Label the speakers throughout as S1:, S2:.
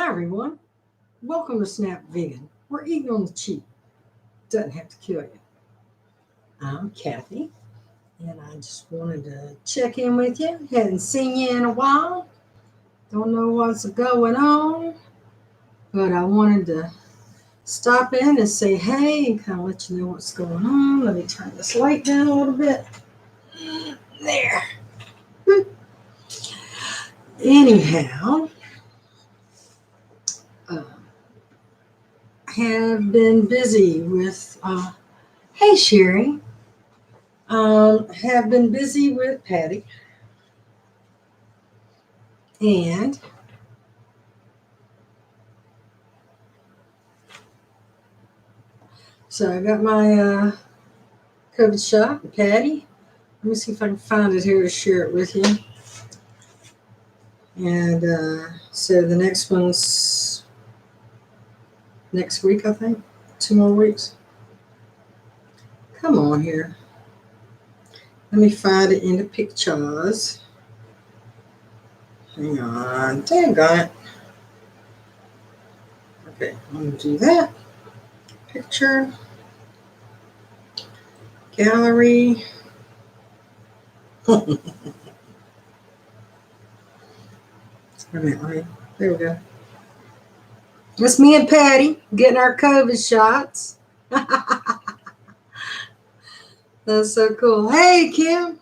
S1: Hi everyone, welcome to Snap Vegan, where eating on the cheap doesn't have to kill you. I'm Cathy, and I just wanted to check in with you. Hadn't seen you in a while, don't know what's going on, but I wanted to stop in and say hey and kind of let you know what's going on. Let me turn this light down a little bit. There. Anyhow, have been busy with, hey Sherry, have been busy with Patty, and so I got my COVID shot with Patty. Let me see if I can find it here to share it with you. And so the next one's next week, I think. 2 more weeks. Come on here. Let me find it in the pictures. Hang on. Dang it. Okay, I'm going to do that. Picture. Gallery. Wait a minute. There we go. It's me and Patty getting our COVID shots. That's so cool. Hey, Kim.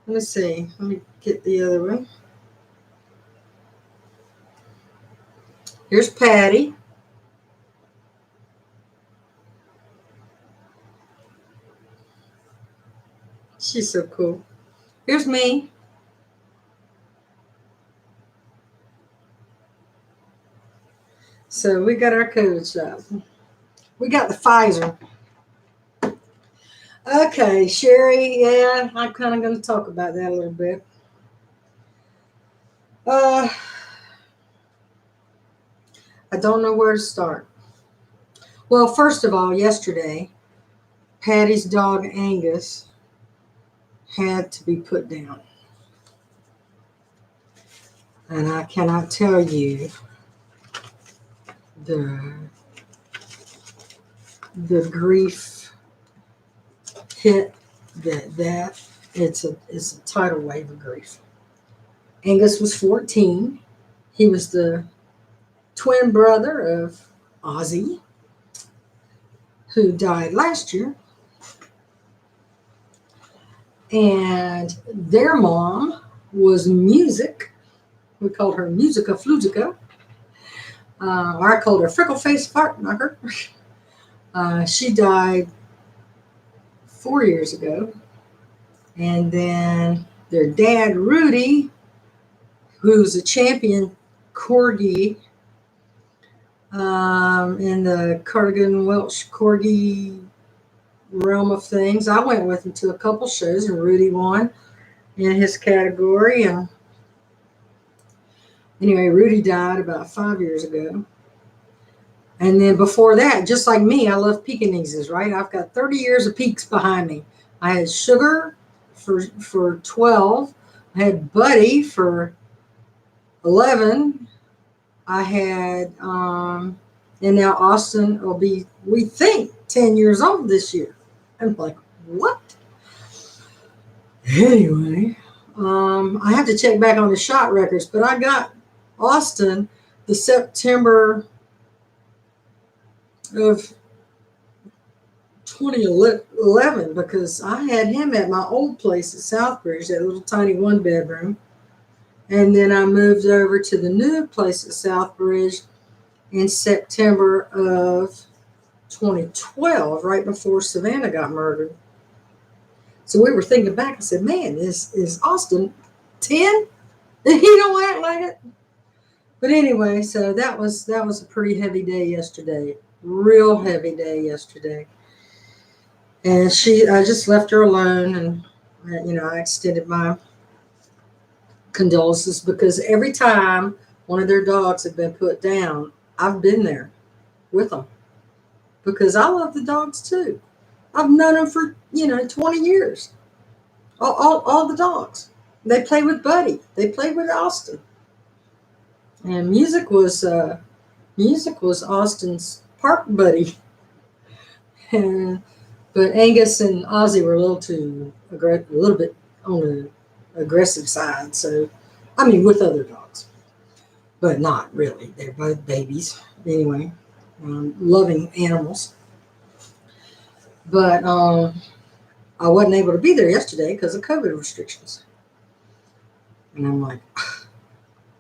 S1: Let me see. Let me get the other one. Here's Patty. She's so cool. Here's me. So we got our COVID shot. We got the Pfizer. Okay, Sherry, yeah, I'm kind of going to talk about that a little bit. I don't know where to start. Well, first of all, yesterday, Patty's dog Angus had to be put down. And I cannot tell you the grief hit that it's a tidal wave of grief. Angus was 14. He was the twin brother of Ozzy, who died last year. And their mom was Music. We called her Musica Flutica. Or I called her Freckle Face Fartknocker. She died 4 years ago. And then their dad, Rudy, who's a champion corgi in the Cardigan Welsh corgi realm of things. I went with him to a couple shows, and Rudy won in his category. And anyway, Rudy died about 5 years ago. And then before that, just like me, I love Pekingeses, right? I've got 30 years of Peaks behind me. I had Sugar for 12. I had Buddy for 11. I had, and now Austin will be, we think, 10 years old this year. I'm like, what? Anyway, I have to check back on the shot records, but I got Austin the September of 2011 because I had him at my old place at Southbridge, that little tiny 1-bedroom. And then I moved over to the new place at Southbridge in September of 2012, right before Savannah got murdered. So we were thinking back. I said, man, is Austin 10? He don't act like it. But anyway, so that was a pretty heavy day yesterday. Real heavy day yesterday. And I just left her alone, and I extended my condolences because every time one of their dogs had been put down, I've been there with them because I love the dogs too. I've known them for 20 years. All the dogs. They play with Buddy. They play with Austin. And music was Austin's park buddy. And, but Angus and Ozzy were a little bit on the aggressive side. So, I mean, with other dogs, but not really. They're both babies anyway, loving animals. But I wasn't able to be there yesterday because of COVID restrictions. And I'm like,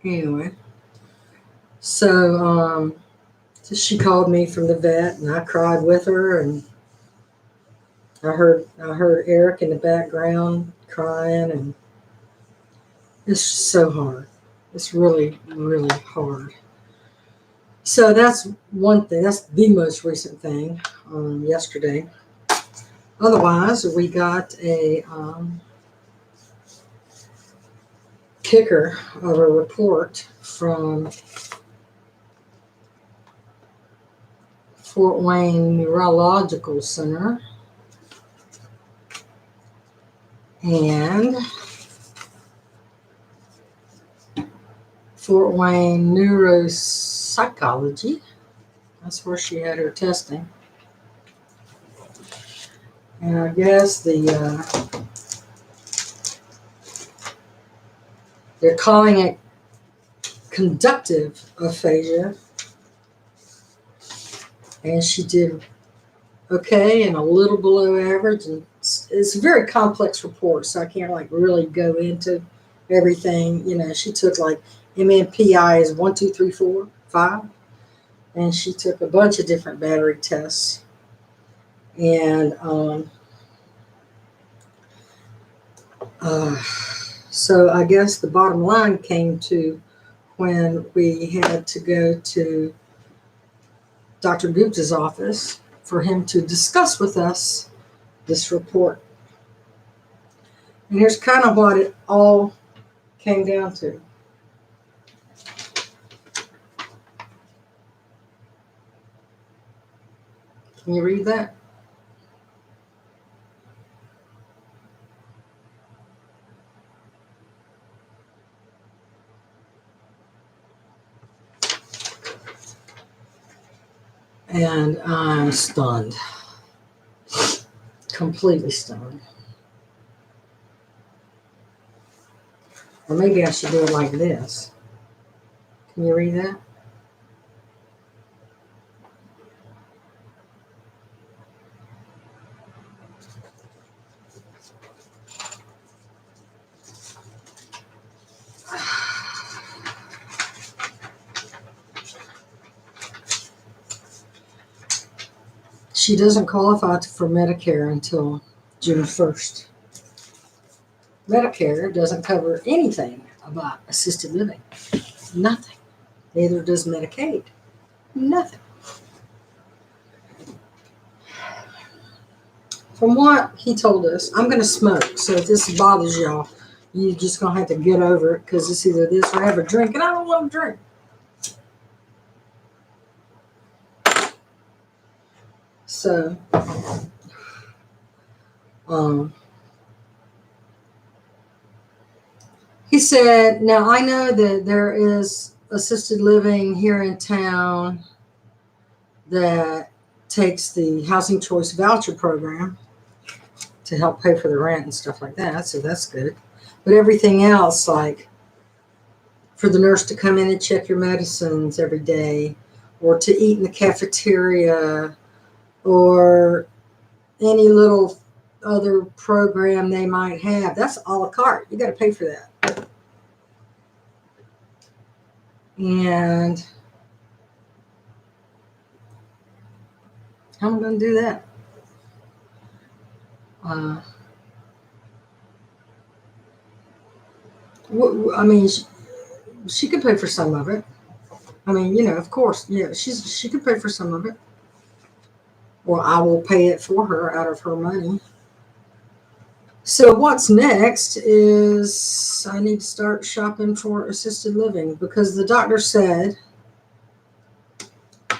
S1: anyway. So, so she called me from the vet, and I cried with her, and I heard Eric in the background crying, and it's so hard. It's really, really hard. So that's one thing. That's the most recent thing. Yesterday. Otherwise, we got a kicker of a report from Fort Wayne Neurological Center and Fort Wayne Neuropsychology. That's where she had her testing. And I guess they're calling it conductive aphasia. And she did okay and a little below average. And it's a very complex report, so I can't really go into everything. She took MMPI is 1, 2, 3, 4, 5. And she took a bunch of different battery tests. And so I guess the bottom line came to when we had to go to Dr. Gupta's office for him to discuss with us this report. And here's kind of what it all came down to. Can you read that? And I'm stunned. Completely stunned. Or maybe I should do it like this. Can you read that? She doesn't qualify for Medicare until June 1st. Medicare doesn't cover anything about assisted living. Nothing. Neither does Medicaid. Nothing. From what he told us, I'm going to smoke. So if this bothers y'all, you're just going to have to get over it because it's either this or have a drink. And I don't want to drink. So, he said, now I know that there is assisted living here in town that takes the housing choice voucher program to help pay for the rent and stuff like that. So that's good. But everything else, like for the nurse to come in and check your medicines every day, or to eat in the cafeteria, or any little other program they might have, that's a la carte. You got to pay for that. And how am I going to do that? I mean, she could pay for some of it. I mean, of course, yeah, she could pay for some of it. Or I will pay it for her out of her money. So what's next is I need to start shopping for assisted living because the doctor said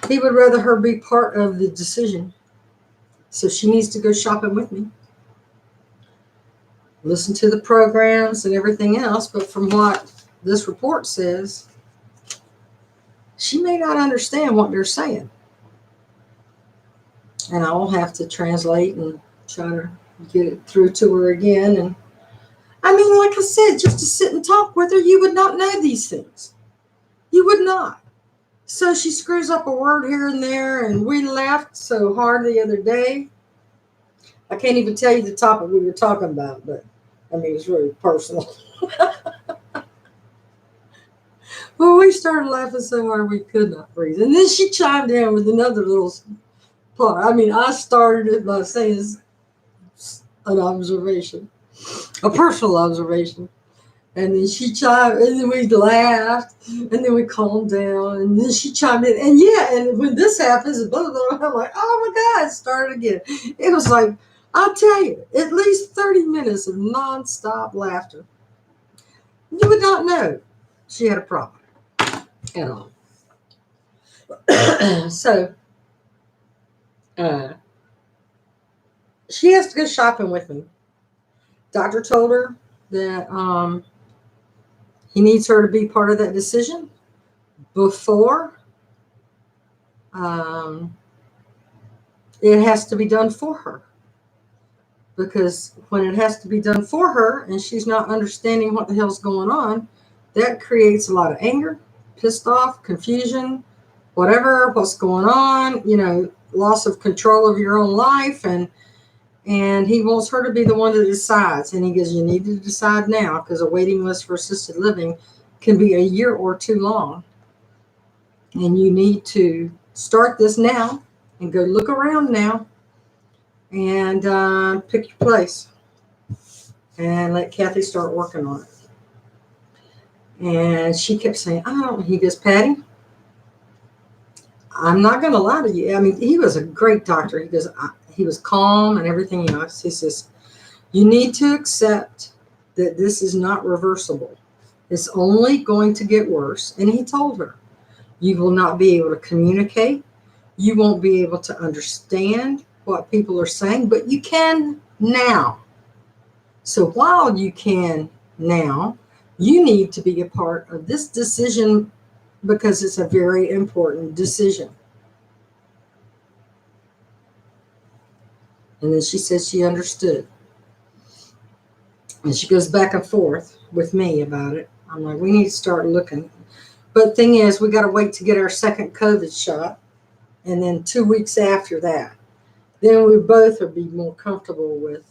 S1: he would rather her be part of the decision. So she needs to go shopping with me. Listen to the programs and everything else. But from what this report says, she may not understand what they're saying. And I'll have to translate and try to get it through to her again. And I mean, like I said, just to sit and talk with her, you would not know these things. You would not. So she screws up a word here and there, and we laughed so hard the other day. I can't even tell you the topic we were talking about, but I mean, it's really personal. Well, we started laughing so hard we could not breathe. And then she chimed in with another little part. I mean, I started it by saying an observation, a personal observation. And then she chimed, and then we laughed, and then we calmed down, and then she chimed in. And yeah, and when this happens, blah, blah, blah, I'm like, oh my God, start again. It was like, I'll tell you, at least 30 minutes of nonstop laughter. You would not know she had a problem at all. So, she has to go shopping with me. Doctor told her that he needs her to be part of that decision before it has to be done for her. Because when it has to be done for her and she's not understanding what the hell's going on, that creates a lot of anger, pissed off, confusion, what's going on, loss of control of your own life. And he wants her to be the one that decides. And he goes, you need to decide now, because a waiting list for assisted living can be a year or too long. And you need to start this now and go look around now and pick your place and let Cathy start working on it. And she kept saying, he goes, Patty, I'm not going to lie to you. I mean, he was a great doctor. He goes, he was calm and everything else. He says, you need to accept that this is not reversible. It's only going to get worse. And he told her, you will not be able to communicate. You won't be able to understand what people are saying, but you can now. So while you can now, you need to be a part of this decision because it's a very important decision. And then she said she understood. And she goes back and forth with me about it. I'm like, we need to start looking. But the thing is, we got to wait to get our second COVID shot. And then 2 weeks after that, then we both will be more comfortable with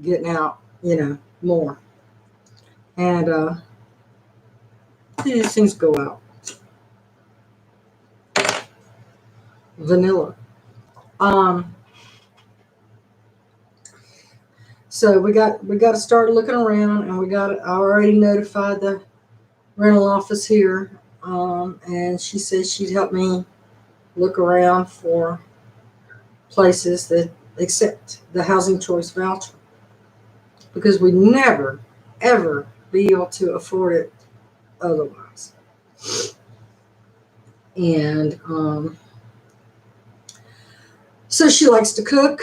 S1: getting out, more. And these things go out. Vanilla. So we got to start looking around, and I already notified the rental office here, and she said she'd help me look around for places that accept the housing choice voucher, because we never ever be able to afford it otherwise. And so she likes to cook.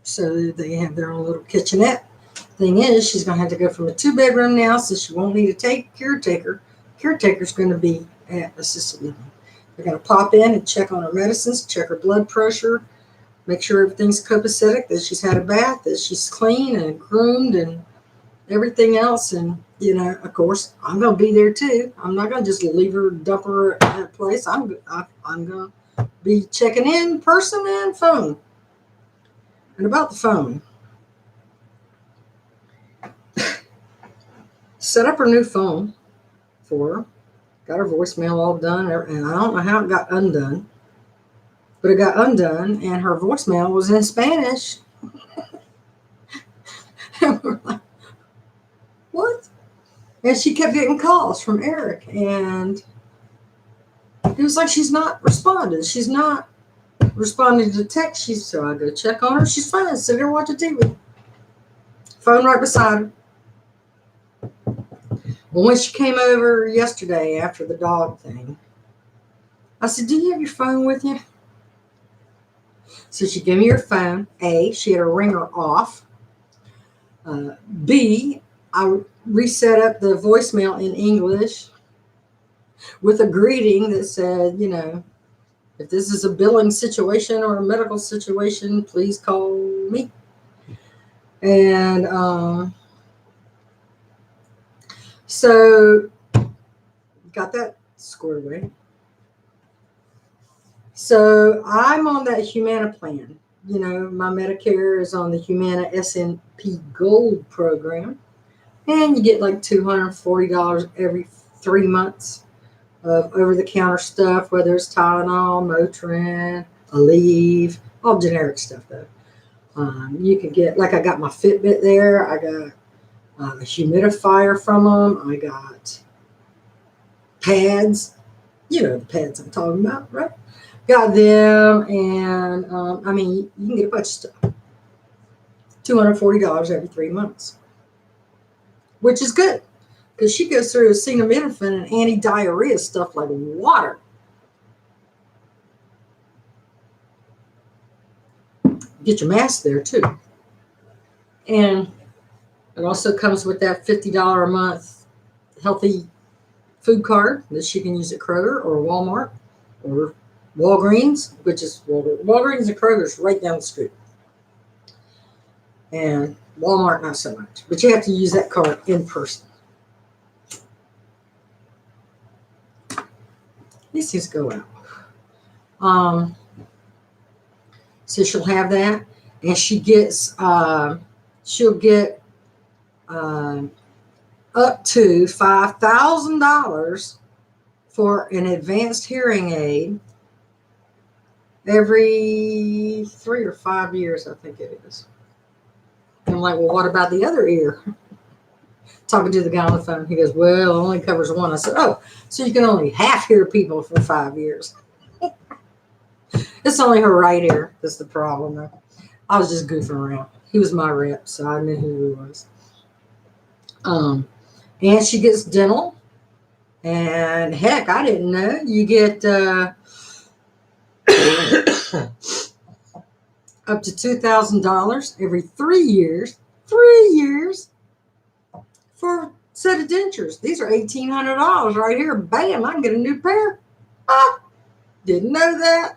S1: So they have their own little kitchenette. Thing is, she's going to have to go from a 2-bedroom now, so she won't need a caretaker. Caretaker's going to be at assisted living. They're going to pop in and check on her medicines, check her blood pressure, make sure everything's copacetic, that she's had a bath, that she's clean and groomed and everything else. And, of course, I'm going to be there too. I'm not going to just leave her, dump her at a place. I'm going to be checking in person and phone. And about the phone, set up her new phone for her, got her voicemail all done, and I don't know how it got undone, but it got undone, and her voicemail was in Spanish. And we're like, what? And she kept getting calls from Eric, and it was like she's not responding. She's not responding to text. So I go check on her. She's fine. Sit there watching TV. Phone right beside her. Well, when she came over yesterday after the dog thing, I said, do you have your phone with you? So she gave me her phone. A, she had her ringer off. B, I reset up the voicemail in English. with a greeting that said, if this is a billing situation or a medical situation, please call me. And so got that squared away. So I'm on that Humana plan. My Medicare is on the Humana S&P Gold program. And you get like $240 every 3 months of over-the-counter stuff, whether it's Tylenol, Motrin, Aleve, all generic stuff though. You can get, like I got my Fitbit there. I got a humidifier from them. I got pads. The pads I'm talking about, right? Got them, and you can get a bunch of stuff. $240 every 3 months, which is good because she goes through acetaminophen and anti-diarrhea stuff like water. Get your mask there too. And it also comes with that $50 a month healthy food card that she can use at Kroger or Walmart or Walgreens, which is Walgreens and Kroger's right down the street. And Walmart, not so much. But you have to use that card in person. These things go out. So she'll have that. And she gets, she'll get up to $5,000 for an advanced hearing aid every 3 or 5 years, I think it is. And I'm like, well, what about the other ear? Talking to the guy on the phone. He goes, well, it only covers one. I said, oh, so you can only half hear people for 5 years. It's only her right ear. That's the problem, though. I was just goofing around. He was my rep, so I knew who he was. And she gets dental. And heck, I didn't know. You get up to $2,000 every 3 years. 3 years for a set of dentures. These are $1,800 right here. Bam, I can get a new pair. Didn't know that.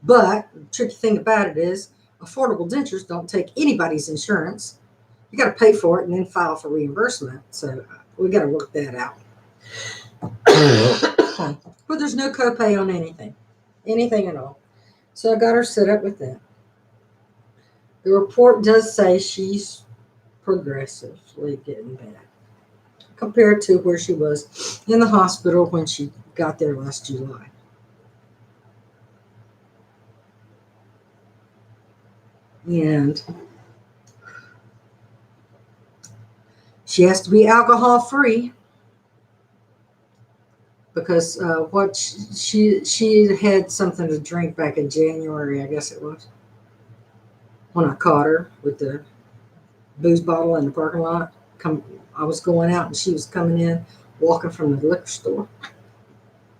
S1: But the tricky thing about it is affordable dentures don't take anybody's insurance. You got to pay for it and then file for reimbursement. So we got to work that out. But there's no copay on anything at all. So I got her set up with that. The report does say she's progressively getting bad compared to where she was in the hospital when she got there last July. And she has to be alcohol free because what she had something to drink back in January, I guess it was, when I caught her with the booze bottle in the parking lot. I was going out and she was coming in, walking from the liquor store,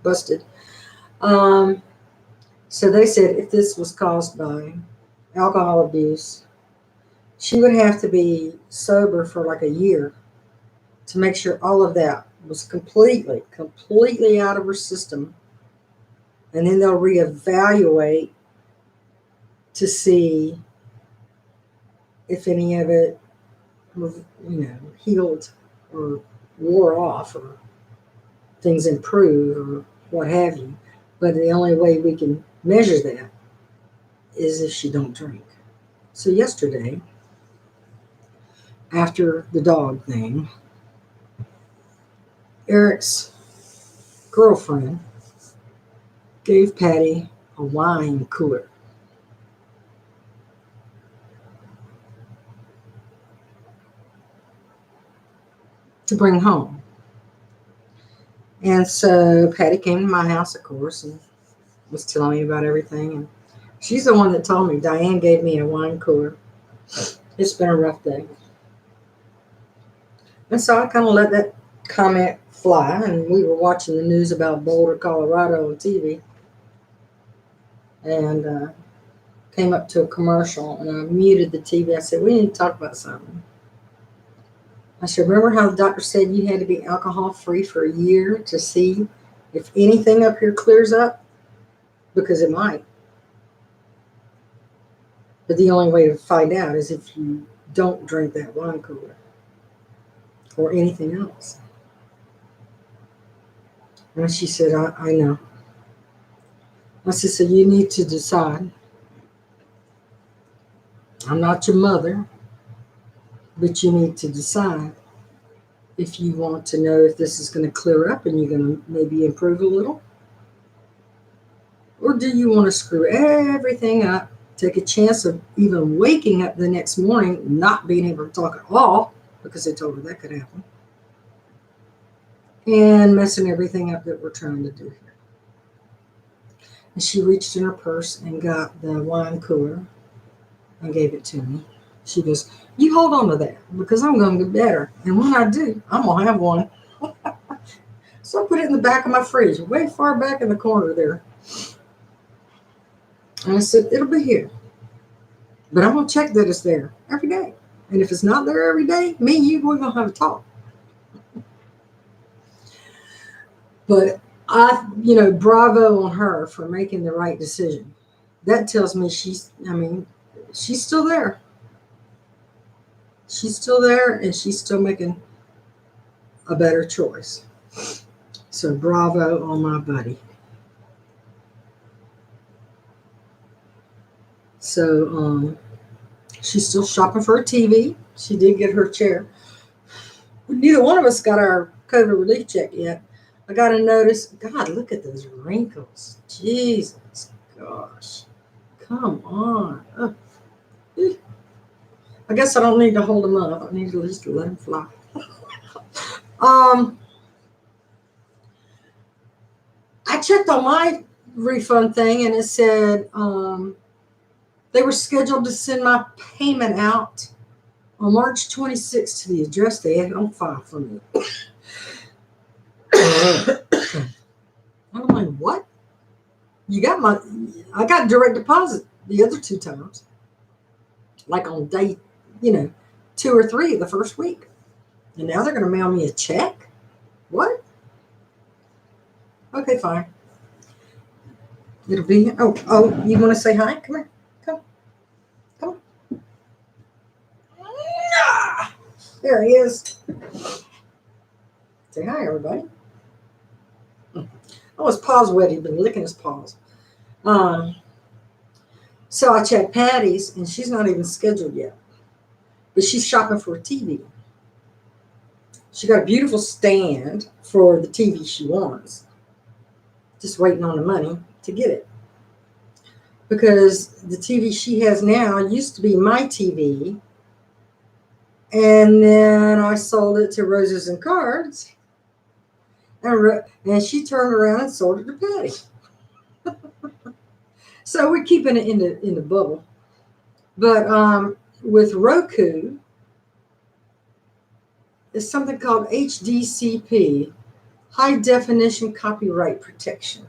S1: busted. So they said if this was caused by alcohol abuse, she would have to be sober for like a year to make sure all of that was completely out of her system. And then they'll reevaluate to see if any of it, healed or wore off or things improve or what have you. But the only way we can measure that is if she don't drink. So yesterday, after the dog thing, Eric's girlfriend gave Patty a wine cooler. To bring home. And so Patty came to my house, of course, and was telling me about everything. And she's the one that told me, Diane gave me a wine cooler. It's been a rough day. And so I kind of let that comment fly. And we were watching the news about Boulder, Colorado on TV. And came up to a commercial, and I muted the TV. I said, we need to talk about something. I said, remember how the doctor said you had to be alcohol free for a year to see if anything up here clears up, because it might. But the only way to find out is if you don't drink that wine cooler or anything else. And she said, I know. I said, so you need to decide. I'm not your mother, but you need to decide if you want to know if this is going to clear up and you're going to maybe improve a little. Or do you want to screw everything up, take a chance of even waking up the next morning, not being able to talk at all, because they told her that could happen, and messing everything up that we're trying to do here. And she reached in her purse and got the wine cooler and gave it to me. She goes, you hold on to that because I'm going to get better. And when I do, I'm going to have one. So I put it in the back of my fridge, way far back in the corner there. And I said, it'll be here. But I'm going to check that it's there every day. And if it's not there every day, me and you, we're going to have a talk. But bravo on her for making the right decision. That tells me she's still there. She's still there and she's still making a better choice. So bravo on my buddy. So she's still shopping for a TV. She did get her chair. Neither one of us got our COVID relief check yet. I got a notice. God, look at those wrinkles. Jesus, gosh. Come on. Oh. I guess I don't need to hold them up. I need to just let them fly. I checked on my refund thing and it said they were scheduled to send my payment out on March 26th to the address they had on file for me. I'm like, what? I got direct deposit the other 2 times. Like on day, 2 or 3 of the first week. And now they're going to mail me a check? What? Okay, fine. It'll be, oh, you want to say hi? Come here. Come. Ah, there he is. Say hi, everybody. Oh, his paw's wet. He's been licking his paws. So I checked Patty's, and she's not even scheduled yet. But she's shopping for a TV. She got a beautiful stand for the TV she wants. Just waiting on the money to get it. Because the TV she has now used to be my TV. And then I sold it to Roses and Cards. And she turned around and sold it to Patty. So we're keeping it in the bubble. But with Roku, there's something called HDCP, High Definition Copyright Protection.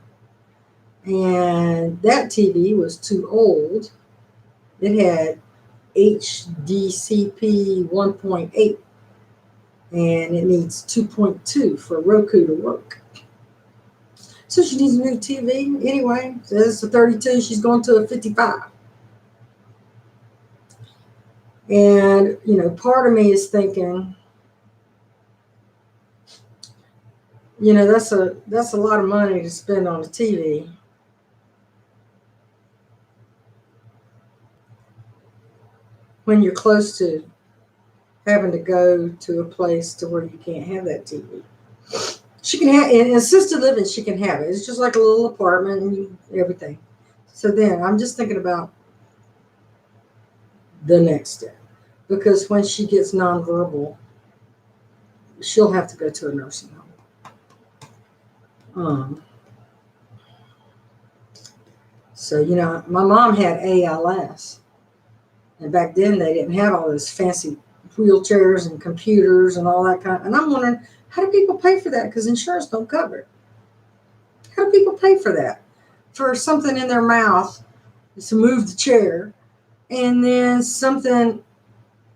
S1: And that TV was too old. It had HDCP 1.8. And it needs 2.2 for Roku to work. So she needs a new TV. Anyway, so it's a 32. She's going to a 55. And, part of me is thinking, that's a lot of money to spend on a TV. When you're close to having to go to a place to where you can't have that TV. She can have, in assisted living, she can have it. It's just like a little apartment and everything. So then I'm just thinking about the next step. Because when she gets nonverbal, she'll have to go to a nursing home. So, my mom had ALS. And back then they didn't have all those fancy wheelchairs and computers and all that kind. And I'm wondering, how do people pay for that? Because insurance don't cover it. How do people pay for that? For something in their mouth to move the chair, and then some kind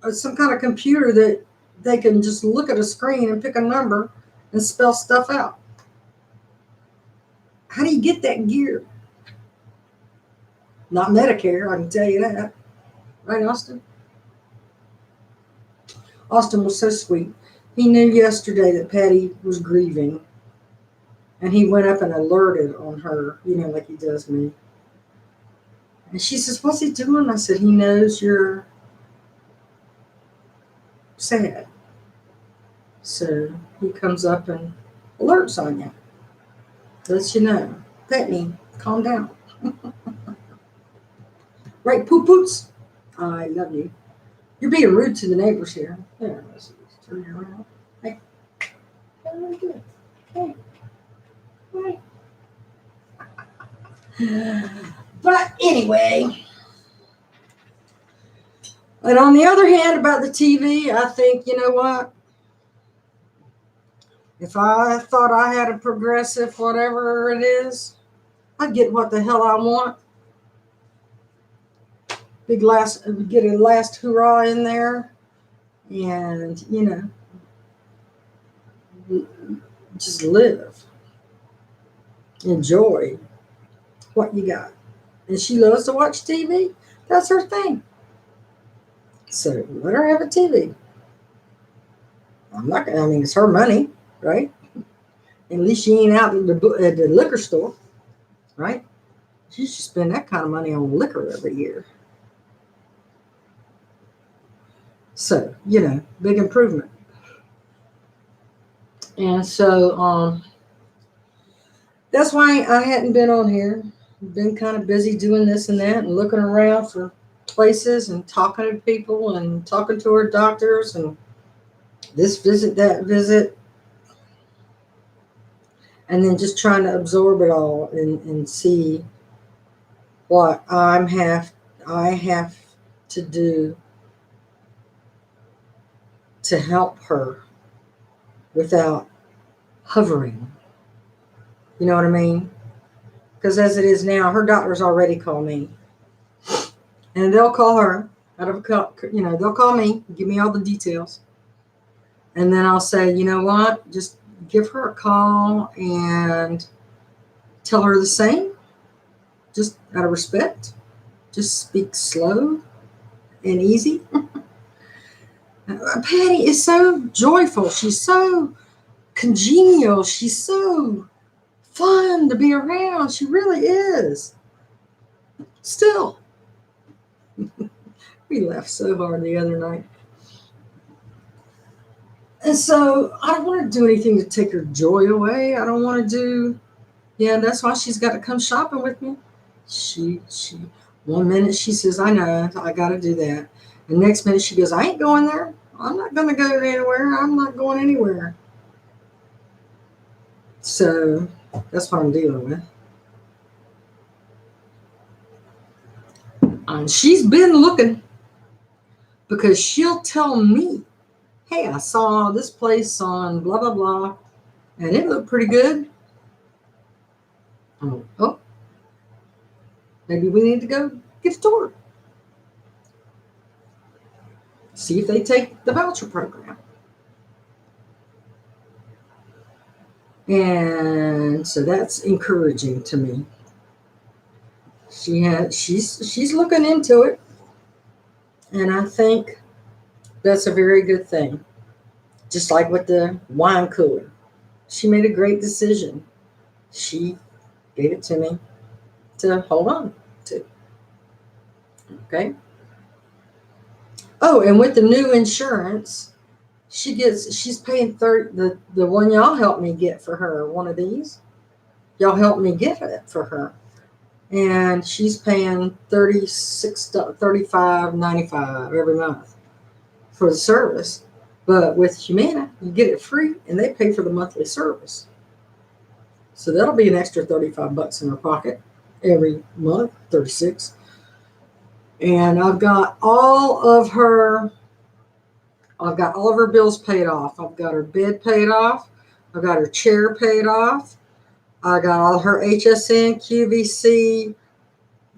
S1: of computer that they can just look at a screen and pick a number and spell stuff out. How do you get that gear? Not Medicare, I can tell you that. Right, Austin? Austin was so sweet. He knew yesterday that Patty was grieving. And he went up and alerted on her, like he does me. And she says, "What's he doing?" I said, "He knows you're sad. So he comes up and alerts on you. Lets you know. Pet me. Calm down." Right, poo-poots? I love you. You're being rude to the neighbors here. There, let's turn you around. Hey. Very good. Hey. Hey. But anyway. And on the other hand, about the TV, I think, you know what? If I thought I had a progressive, whatever it is, I'd get what the hell I want. Get a last hurrah in there, and just live, enjoy what you got. And she loves to watch TV. That's her thing. So let her have a TV. I'm not gonna. I mean, it's her money, right? At least she ain't out at the liquor store, right? She should spend that kind of money on liquor every year. So, big improvement. And so that's why I hadn't been on here. Been kind of busy doing this and that and looking around for places and talking to people and talking to our doctors and this visit, that visit. And then just trying to absorb it all and see what I have to do to help her without hovering. You know what I mean? Because as it is now, her doctors already call me. And they'll call her they'll call me, give me all the details. And then I'll say, you know what? Just give her a call and tell her the same. Just out of respect. Just speak slow and easy. Patty is so joyful. She's so congenial. She's so fun to be around. She really is. Still. We laughed so hard the other night. And so I don't want to do anything to take her joy away. I don't want to do, that's why she's got to come shopping with me. She, one minute she says, I know, I got to do that. The next minute she goes, I ain't going there. I'm not going to go anywhere. I'm not going anywhere. So that's what I'm dealing with. And she's been looking because she'll tell me, hey, I saw this place on blah, blah, blah, and it looked pretty good. Oh, maybe we need to go get a tour. See if they take the voucher program. And so that's encouraging to me. She's looking into it. And I think that's a very good thing. Just like with the wine cooler. She made a great decision. She gave it to me to hold on to. Okay. Oh, and with the new insurance, she's paying the one y'all helped me get for her, one of these. Y'all helped me get it for her. And she's paying $35.95 every month for the service. But with Humana, you get it free and they pay for the monthly service. So that'll be an extra $35 in her pocket every month, 36. And I've got all of her bills paid off. I've got her bed paid off. I've got her chair paid off. I got all her HSN, QVC,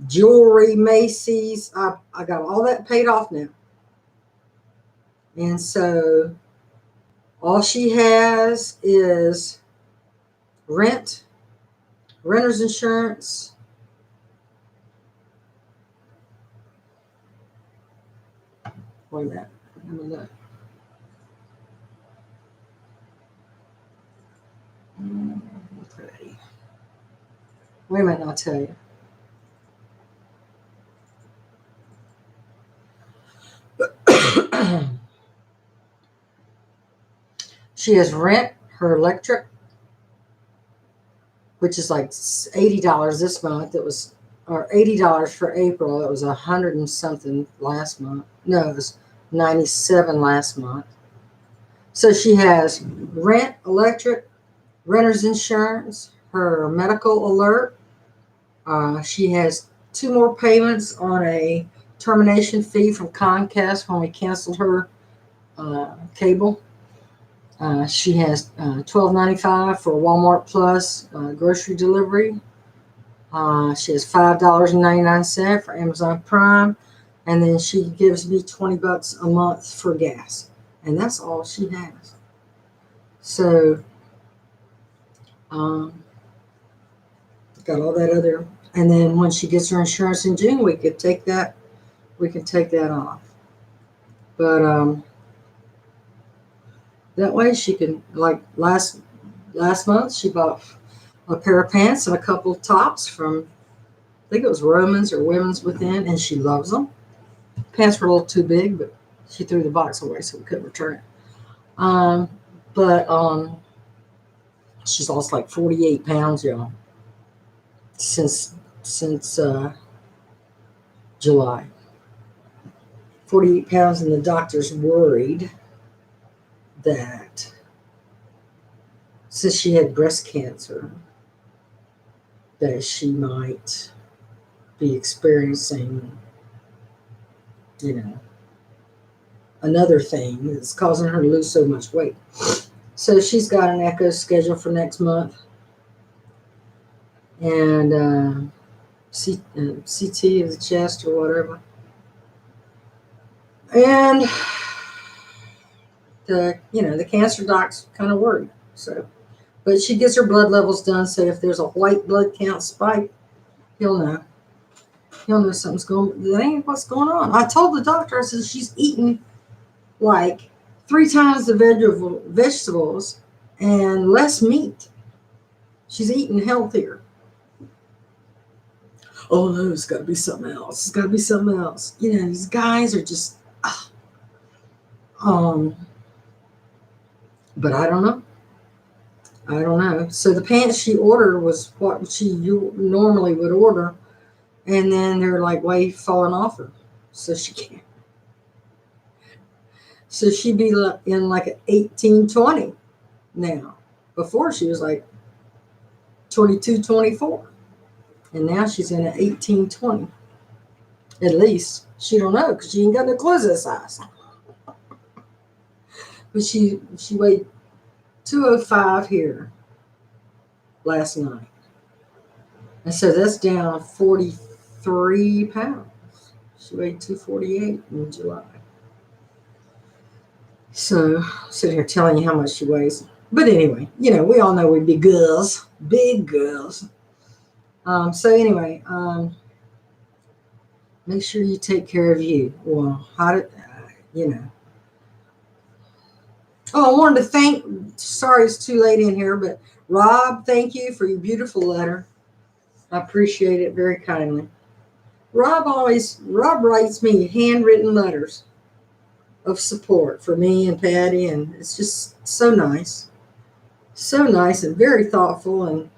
S1: jewelry, Macy's. I got all that paid off now. And so all she has is rent renter's insurance. Wait a minute. Let me look. Okay. Wait a minute, I'll tell you. She has rent, her electric, which is like $80 this month. It was, or $80 for April. It was $100 and something last month. No, it was $97 last month. So she has rent, electric, renter's insurance, her medical alert. She has 2 more payments on a termination fee from Comcast when we canceled her cable. She has $12.95 for Walmart Plus grocery delivery. She has $5.99 for Amazon Prime, and then she gives me $20 a month for gas, and that's all she has. So, got all that other, and then when she gets her insurance in June, we can take that off. But that way she can, like last month, she bought a pair of pants and a couple of tops from, I think it was Romans or Women's Within, and she loves them. Pants were a little too big, but she threw the box away, so we couldn't return it. But she's lost like 48 pounds, y'all, since July. 48 pounds, and the doctor's worried that since she had breast cancer, that she might be experiencing, another thing that's causing her to lose so much weight. So she's got an echo scheduled for next month, and CT of the chest or whatever. And the cancer doc's kind of worried. So, but she gets her blood levels done. So if there's a white blood count spike, he'll know. He'll know something's going. That ain't what's going on. I told the doctor, I said she's eating like 3 times the vegetables and less meat. She's eating healthier. Oh no, it's got to be something else. It's got to be something else. These guys are just. But I don't know. So the pants she ordered was what she normally would order, and then they're like way falling off her, so she can't. So she'd be in like an 18-20 now. Before she was like 22-24, and now she's in an 18-20. At least she don't know because she ain't got no clothes that size. But she weighed 205 here last night. And so that's down 43 pounds. She weighed 248 in July. So sitting here telling you how much she weighs. But anyway, we all know we're big girls. Big girls. So anyway, make sure you take care of you. Well, Oh, I wanted to sorry it's too late in here, but Rob, thank you for your beautiful letter. I appreciate it very kindly. Rob writes me handwritten letters of support for me and Patty, and it's just so nice. So nice and very thoughtful, and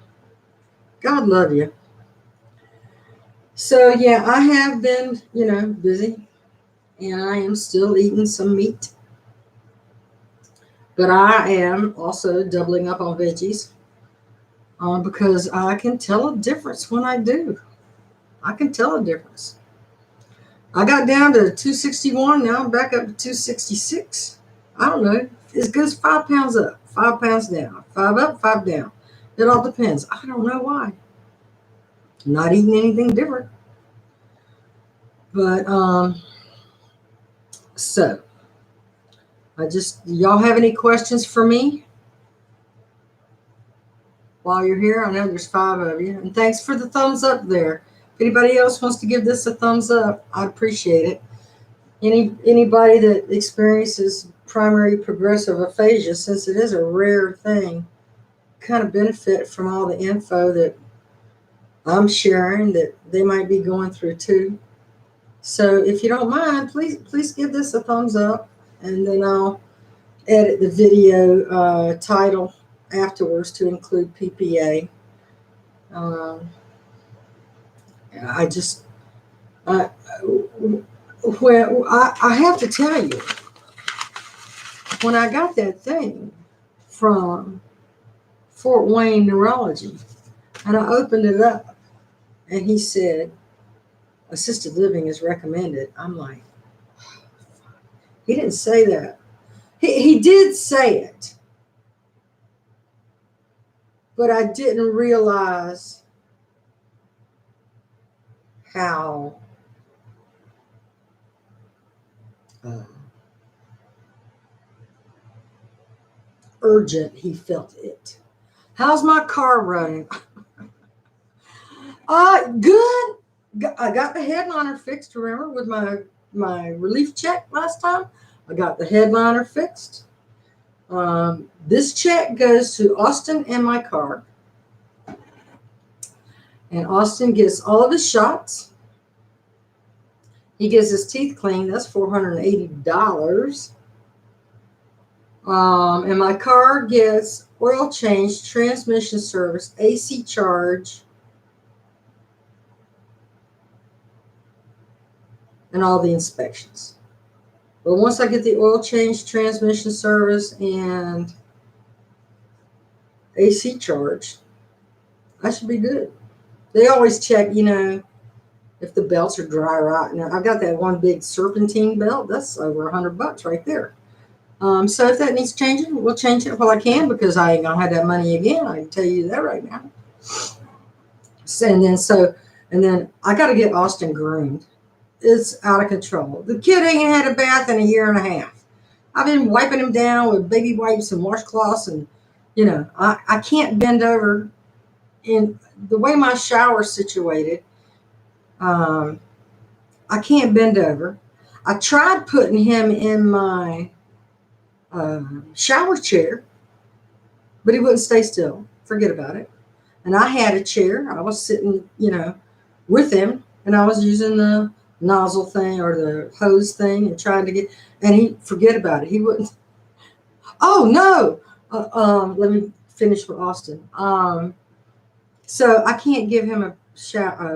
S1: God love you. So yeah, I have been, busy, and I am still eating some meat. But I am also doubling up on veggies because I can tell a difference when I do. I can tell a difference. I got down to 261. Now I'm back up to 266. I don't know. As good as 5 pounds up, 5 pounds down, 5 up, 5 down. It all depends. I don't know why. I'm not eating anything different. But, so. Y'all have any questions for me? while you're here. I know there's 5 of you. And thanks for the thumbs up there. If anybody else wants to give this a thumbs up, I'd appreciate it. Anybody that experiences primary progressive aphasia, since it is a rare thing, kind of benefit from all the info that I'm sharing that they might be going through too. So if you don't mind, please give this a thumbs up, and then I'll edit the video title afterwards to include PPA. I just, well, I have to tell you, when I got that thing from Fort Wayne Neurology, and I opened it up, and he said, assisted living is recommended. I'm like, he didn't say that. He did say it, but I didn't realize how urgent he felt it. How's my car running? Good. I got the headliner fixed, remember, with my relief check last time. I got the headliner fixed. This check goes to Austin and my car. And Austin gets all of his shots. He gets his teeth cleaned. That's $480. And my car gets oil change, transmission service, AC charge, and all the inspections. But once I get the oil change, transmission service, and AC charge, I should be good. They always check, if the belts are dry right. Now, I've got that one big serpentine belt. That's over $100 right there. So if that needs changing, we'll change it while I can, because I ain't gonna have that money again. I can tell you that right now. And then I got to get Austin groomed. It's out of control. The kid ain't had a bath in a year and a half. I've been wiping him down with baby wipes and washcloths, and I can't bend over. In the way my shower's situated, I can't bend over. I tried putting him in my shower chair, but he wouldn't stay still. Forget about it. And I had a chair. I was sitting, with him, and I was using the nozzle thing or the hose thing and trying to get, and he forget about it. He wouldn't. Oh no. Let me finish with Austin. So I can't give him a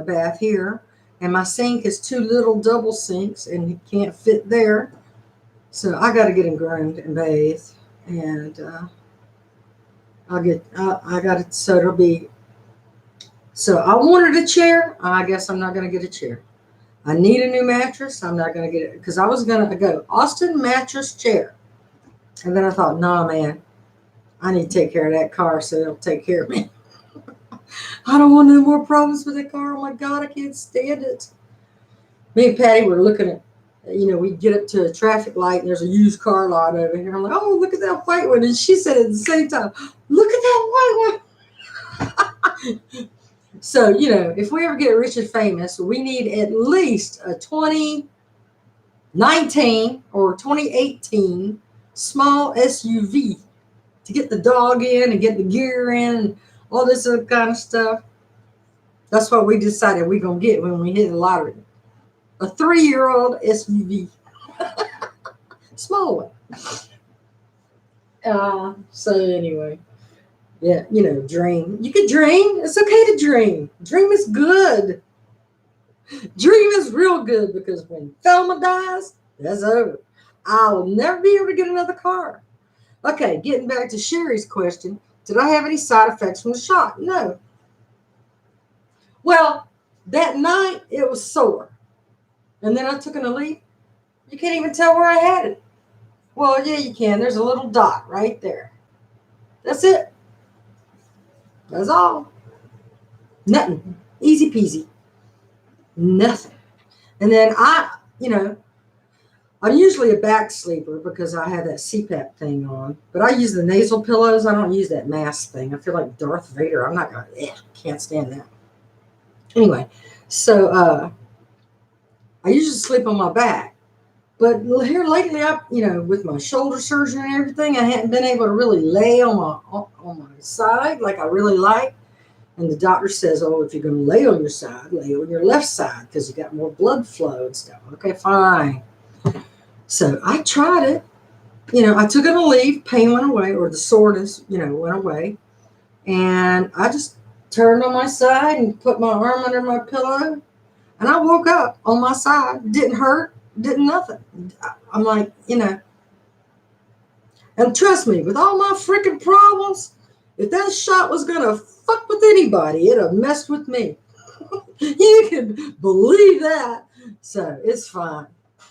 S1: bath here, and my sink is 2 little double sinks, and he can't fit there. So I got to get him groomed and bathed, and I got it. So it'll be. So I wanted a chair. I guess I'm not going to get a chair. I need a new mattress. I'm not going to get it, because I was going to go Austin mattress chair, and then I thought, nah, man, I need to take care of that car, so it'll take care of me. I don't want no more problems with the car. Oh my God, I can't stand it. Me and Patty were looking at, we get up to a traffic light and there's a used car lot over here. I'm like, oh, look at that white one. And she said at the same time, look at that white one. So, if we ever get rich and famous, we need at least a 2019 or 2018 small SUV to get the dog in and get the gear in and all this other kind of stuff. That's what we decided we're going to get when we hit the lottery. A 3-year-old SUV. Small one. So anyway. Yeah, dream. You can dream. It's okay to dream. Dream is good. Dream is real good, because when Thelma dies, that's over. I'll never be able to get another car. Okay, getting back to Sherry's question. Did I have any side effects from the shot? No. Well, that night it was sore. And then I took an Elite. You can't even tell where I had it. Well, yeah, you can. There's a little dot right there. That's it. That's all. Nothing. Easy peasy. Nothing. And then I'm usually a back sleeper because I have that CPAP thing on, but I use the nasal pillows. I don't use that mask thing. I feel like Darth Vader. I'm not gonna, can't stand that. Anyway, so I usually sleep on my back, but here lately, with my shoulder surgery and everything, I hadn't been able to really lay on my side like I really like. And the doctor says, "Oh, if you're going to lay on your side, lay on your left side because you got more blood flow and stuff." Okay, fine. So I tried it. I took it a leave, pain went away, or the soreness, went away. And I just turned on my side and put my arm under my pillow. And I woke up on my side. Didn't hurt, didn't nothing. I'm like, and trust me, with all my freaking problems, if that shot was going to fuck with anybody, it'd have messed with me. You can believe that. So it's fine.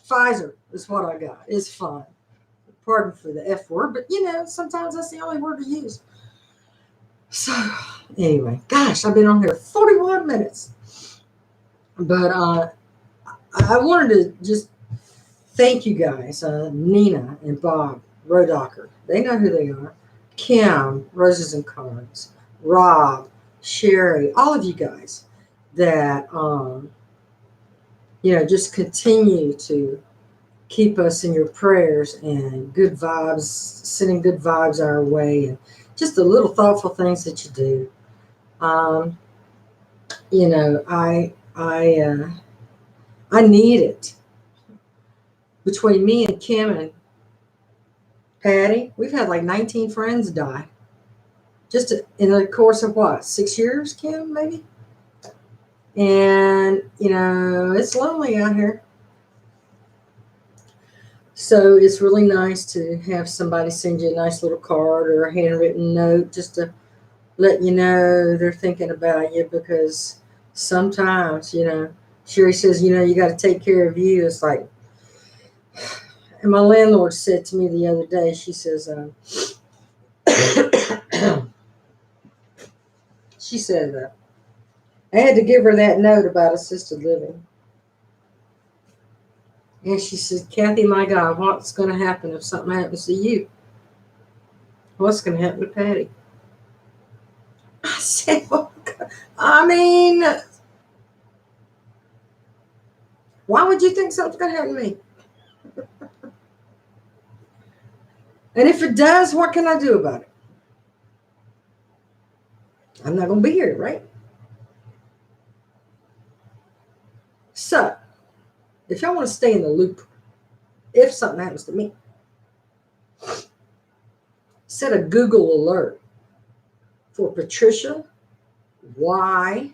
S1: Pfizer is what I got. It's fine. Pardon for the F word, but sometimes that's the only word to use. So anyway, gosh, I've been on here 41 minutes. But I wanted to just thank you guys, Nina and Bob Rodocker. They know who they are. Kim, Roses and Cards, Rob, Sherry, all of you guys that, just continue to keep us in your prayers and good vibes, sending good vibes our way, and just the little thoughtful things that you do. I need it. Between me and Kim and Patty, we've had like 19 friends die. Just in the course of what, 6 years, Kim, maybe? And, it's lonely out here. So it's really nice to have somebody send you a nice little card or a handwritten note just to let you know they're thinking about you, because sometimes, Sherry says, you got to take care of you. It's like, and my landlord said to me the other day, she says, she said, I had to give her that note about assisted living. And she said, "Cathy, my God, what's going to happen if something happens to you? What's going to happen to Patty?" I said, "Well, I mean, why would you think something's going to happen to me? And if it does, what can I do about it? I'm not going to be here, right?" So, if y'all want to stay in the loop, if something happens to me, set a Google alert for Patricia Y.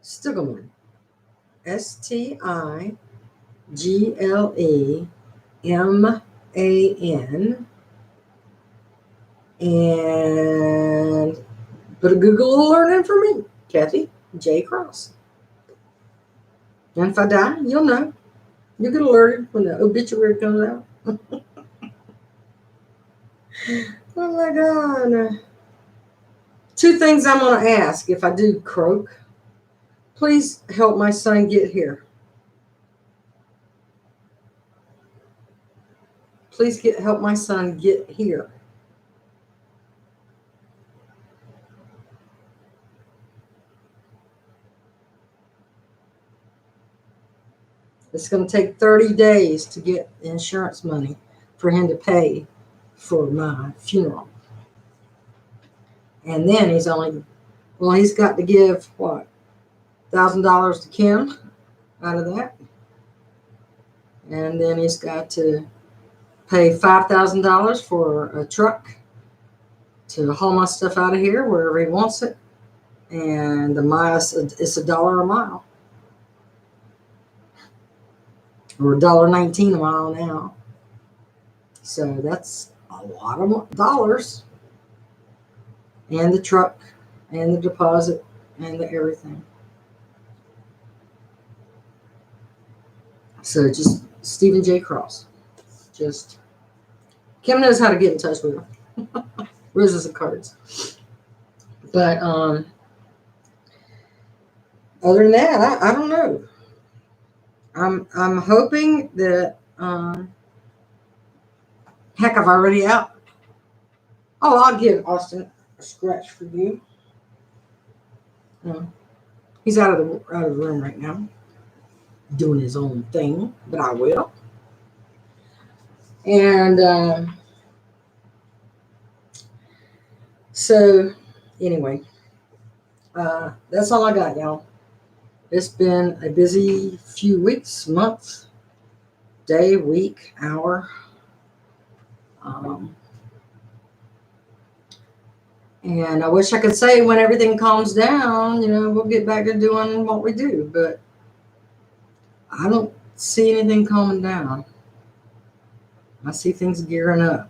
S1: Stiggleman, Stigleman, and put a Google alert in for me, Cathy J. Cross. And if I die, you'll know. You'll get alerted when the obituary comes out. Oh my God. 2 things I'm going to ask if I do croak. Please help my son get here. Please help my son get here. It's going to take 30 days to get insurance money for him to pay for my funeral. And then he's got to give, what, $1,000 to Kim out of that. And then he's got to pay $5,000 for a truck to haul my stuff out of here wherever he wants it. And the miles, it's $1 a mile. Or $1.19 a mile now. So that's a lot of dollars. And the truck, and the deposit, and the everything. So just Stephen J. Cross. Just Kim knows how to get in touch with her. Roses and Cards. But other than that, I don't know. I'm hoping that Heck, I've already out. Oh, I'll give Austin a scratch for you. He's out of the room right now, doing his own thing, but I will. And so, anyway, that's all I got, y'all. It's been a busy few weeks, months, day, week, hour. And I wish I could say when everything calms down, we'll get back to doing what we do. But I don't see anything calming down. I see things gearing up.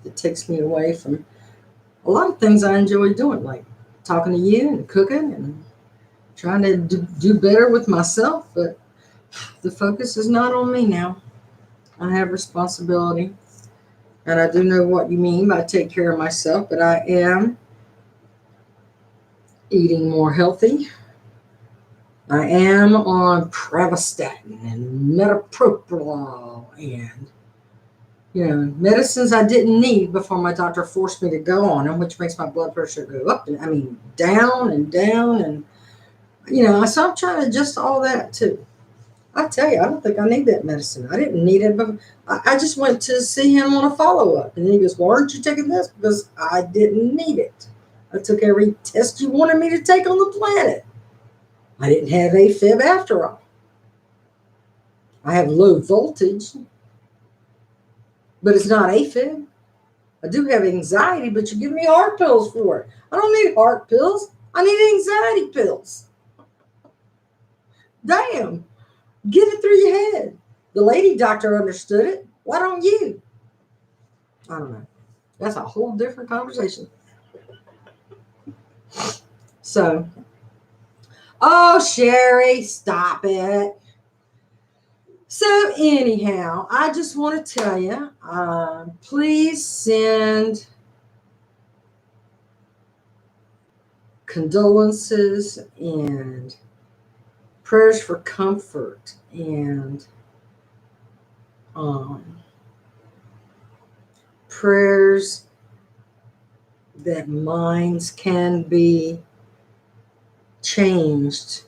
S1: It takes me away from a lot of things I enjoy doing, like talking to you and cooking and trying to do better with myself. But the focus is not on me now. I have responsibility. And I do know what you mean by take care of myself, but I am eating more healthy. I am on pravastatin and metoprolol and, medicines I didn't need before my doctor forced me to go on them, which makes my blood pressure go up. Down and down. And, so I'm trying to adjust all that too. I tell you, I don't think I need that medicine. I didn't need it, but I just went to see him on a follow-up. And he goes, "Why aren't you taking this?" Because I didn't need it. I took every test you wanted me to take on the planet. I didn't have AFib after all. I have low voltage, but it's not AFib. I do have anxiety, but you give me heart pills for it. I don't need heart pills. I need anxiety pills. Damn. Get it through your head. The lady doctor understood it. Why don't you? I don't know. That's a whole different conversation. So, oh, Sherry, stop it. So anyhow, I just want to tell you, please send condolences and prayers for comfort and prayers that minds can be changed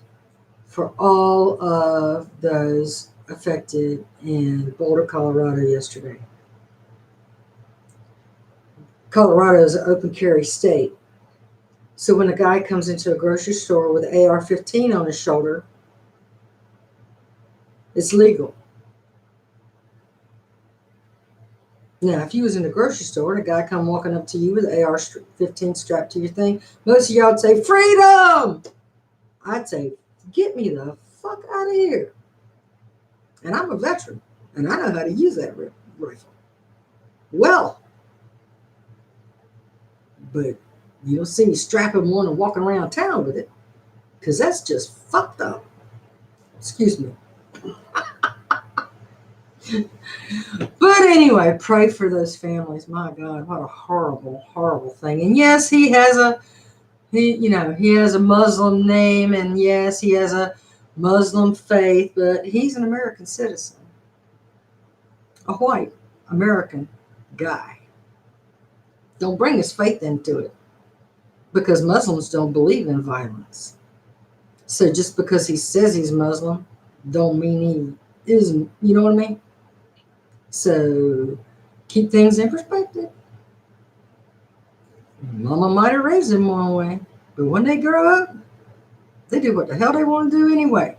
S1: for all of those affected in Boulder, Colorado yesterday. Colorado is an open carry state. So when a guy comes into a grocery store with AR-15 on his shoulder, it's legal. Now, if you was in the grocery store and a guy come walking up to you with an AR-15 strapped to your thing, most of y'all would say, "Freedom!" I'd say, "Get me the fuck out of here." And I'm a veteran, and I know how to use that rifle well. But you don't see me strapping one and walking around town with it, because that's just fucked up. Excuse me. But anyway, pray for those families. My God, what a horrible, horrible thing. And yes, he has a Muslim name, and yes, he has a Muslim faith, but he's an American citizen, a white American guy. Don't bring his faith into it, because Muslims don't believe in violence. So just because he says he's Muslim, don't mean he isn't. You know what I mean? So keep things in perspective. Mama might have raised him one way, but when they grow up, they do what the hell they want to do anyway.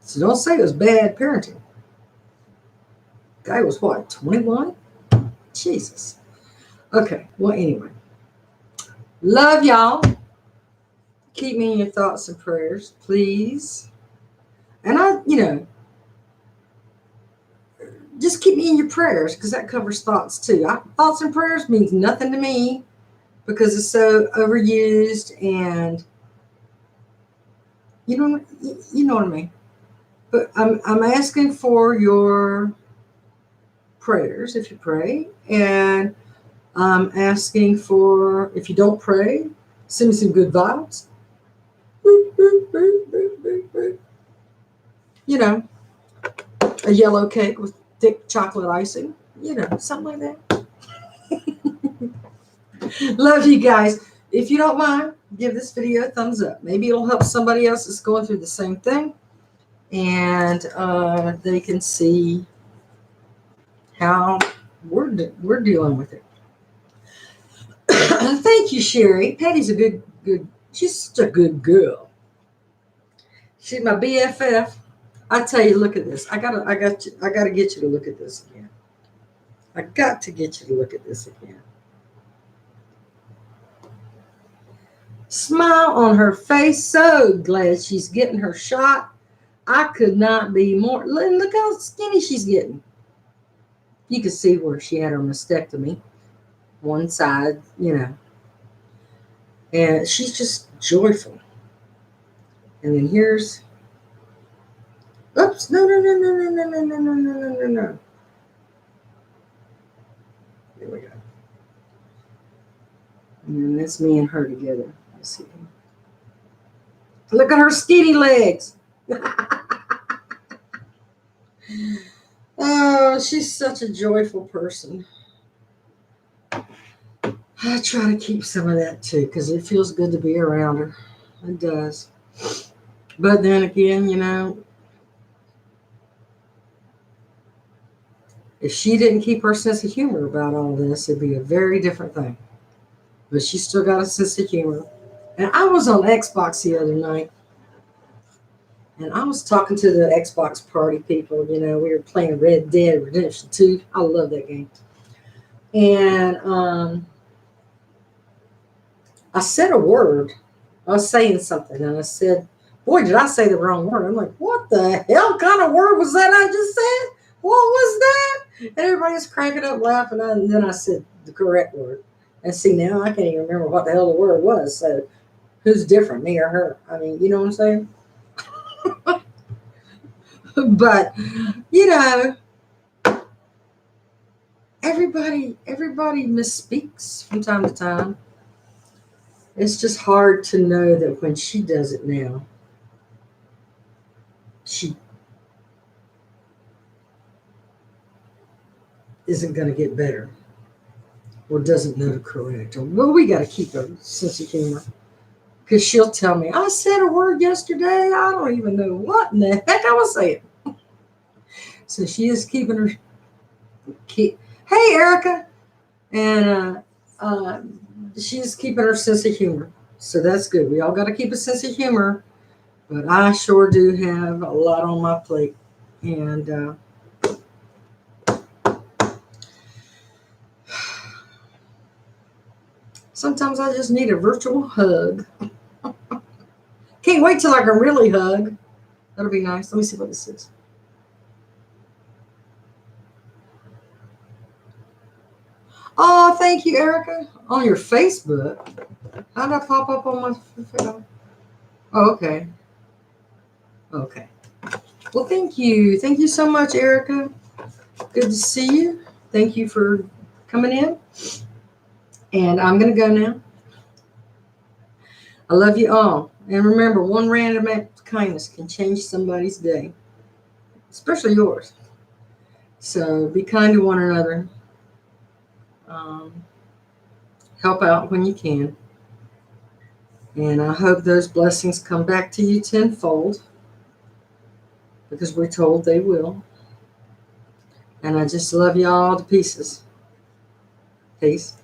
S1: So don't say it was bad parenting. Guy was what, 21? Jesus. Okay, well, anyway. Love y'all. Keep me in your thoughts and prayers, please. And just keep me in your prayers, because that covers thoughts too. Thoughts and prayers means nothing to me because it's so overused, and you know what I mean. But I'm asking for your prayers if you pray, and I'm asking for, if you don't pray, send me some good vibes. A yellow cake with thick chocolate icing, something like that. Love you guys. If you don't mind, give this video a thumbs up. Maybe it'll help somebody else that's going through the same thing, and they can see how we're dealing with it. Thank you, Sherry. Patty's a good. She's such a good girl. She's my BFF. I tell you, look at this. I gotta get you to look at this again. I got to get you to look at this again. Smile on her face. So glad she's getting her shot. I could not be more. Look how skinny she's getting. You can see where she had her mastectomy. One side, And she's just joyful. And then here's. Oops. No. There we go. And then that's me and her together. Let's see. Look at her skinny legs. Oh, she's such a joyful person. I try to keep some of that too, because it feels good to be around her. It does. But then again, if she didn't keep her sense of humor about all this, it'd be a very different thing. But she still got a sense of humor. And I was on Xbox the other night, and I was talking to the Xbox party people. We were playing Red Dead Redemption 2. I love that game. And I said a word. I was saying something, and I said, boy, did I say the wrong word. I'm like, what the hell kind of word was that I just said? What was that? And everybody's cranking up laughing, and then I said the correct word. And see, now I can't even remember what the hell the word was. So who's different, me or her? I mean, you know what I'm saying? But, everybody misspeaks from time to time. It's just hard to know that when she does it now, she isn't going to get better or doesn't know to correct. Well, we got to keep a sense of humor, because she'll tell me, I said a word yesterday. I don't even know what in the heck I was saying. So she is keeping her. Hey, Erica. And she's keeping her sense of humor. So that's good. We all got to keep a sense of humor. But I sure do have a lot on my plate. And sometimes I just need a virtual hug. Can't wait till I can really hug. That'll be nice. Let me see what this is. Oh, thank you, Erica. On your Facebook. How did I pop up on my phone? Oh, okay. Okay. Well, thank you. Thank you so much, Erica. Good to see you. Thank you for coming in. And I'm going to go now. I love you all. And remember, one random act of kindness can change somebody's day, especially yours. So be kind to one another. Help out when you can. And I hope those blessings come back to you tenfold, because we're told they will. And I just love you all to pieces. Peace.